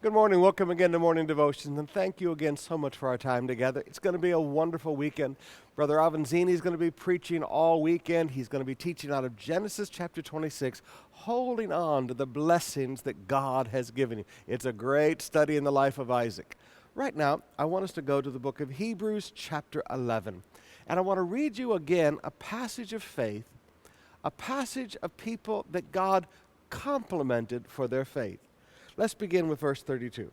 Good morning. Welcome again to Morning Devotions, and thank you again so much for our time together. It's going to be a wonderful weekend. Brother Avanzini is going to be preaching all weekend. He's going to be teaching out of Genesis chapter 26, holding on to the blessings that God has given you. It's a great study in the life of Isaac. Right now, I want us to go to the book of Hebrews chapter 11, and I want to read you again a passage of faith, a passage of people that God complimented for their faith. Let's begin with verse 32.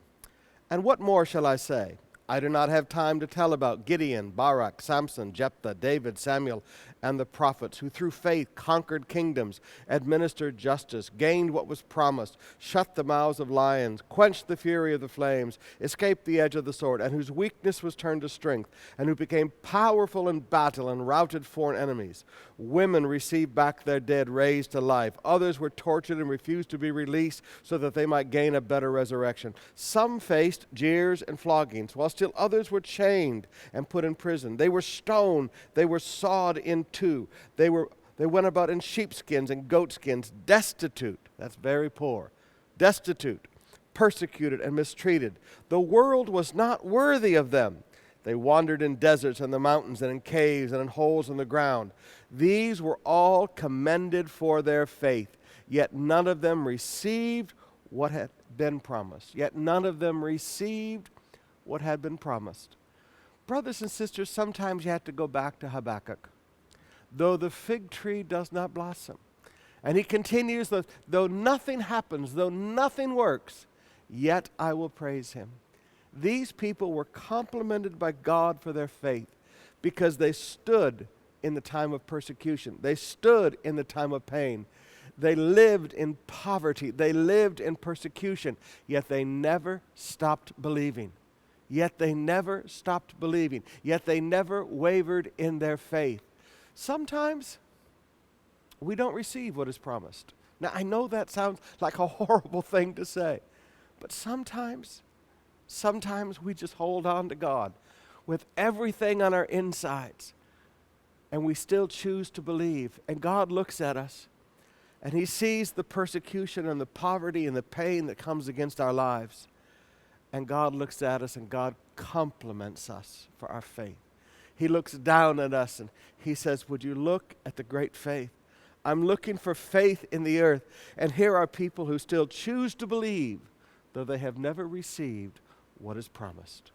And what more shall I say? I do not have time to tell about Gideon, Barak, Samson, Jephthah, David, Samuel, and the prophets, who through faith conquered kingdoms, administered justice, gained what was promised, shut the mouths of lions, quenched the fury of the flames, escaped the edge of the sword, and whose weakness was turned to strength, and who became powerful in battle and routed foreign enemies. Women received back their dead raised to life. Others were tortured and refused to be released so that they might gain a better resurrection. Some faced jeers and floggings, while still others were chained and put in prison. They were stoned. They were sawed in two. They went about in sheepskins and goatskins, destitute. That's very poor. Destitute, persecuted, and mistreated. The world was not worthy of them. They wandered in deserts and the mountains and in caves and in holes in the ground. These were all commended for their faith, yet none of them received what had been promised. Yet none of them received what had been promised. Brothers and sisters, sometimes you have to go back to Habakkuk. Though the fig tree does not blossom. And he continues, though nothing happens, though nothing works, yet I will praise him. These people were complimented by God for their faith because they stood in the time of persecution. They stood in the time of pain. They lived in poverty. They lived in persecution, yet they never stopped believing. Yet they never stopped believing. Yet they never wavered in their faith. Sometimes we don't receive what is promised. Now, I know that sounds like a horrible thing to say, but sometimes we just hold on to God with everything on our insides, and we still choose to believe. And God looks at us, and he sees the persecution and the poverty and the pain that comes against our lives. And God looks at us, and God compliments us for our faith. He looks down at us, and he says, would you look at the great faith? I'm looking for faith in the earth. And here are people who still choose to believe, though they have never received what is promised.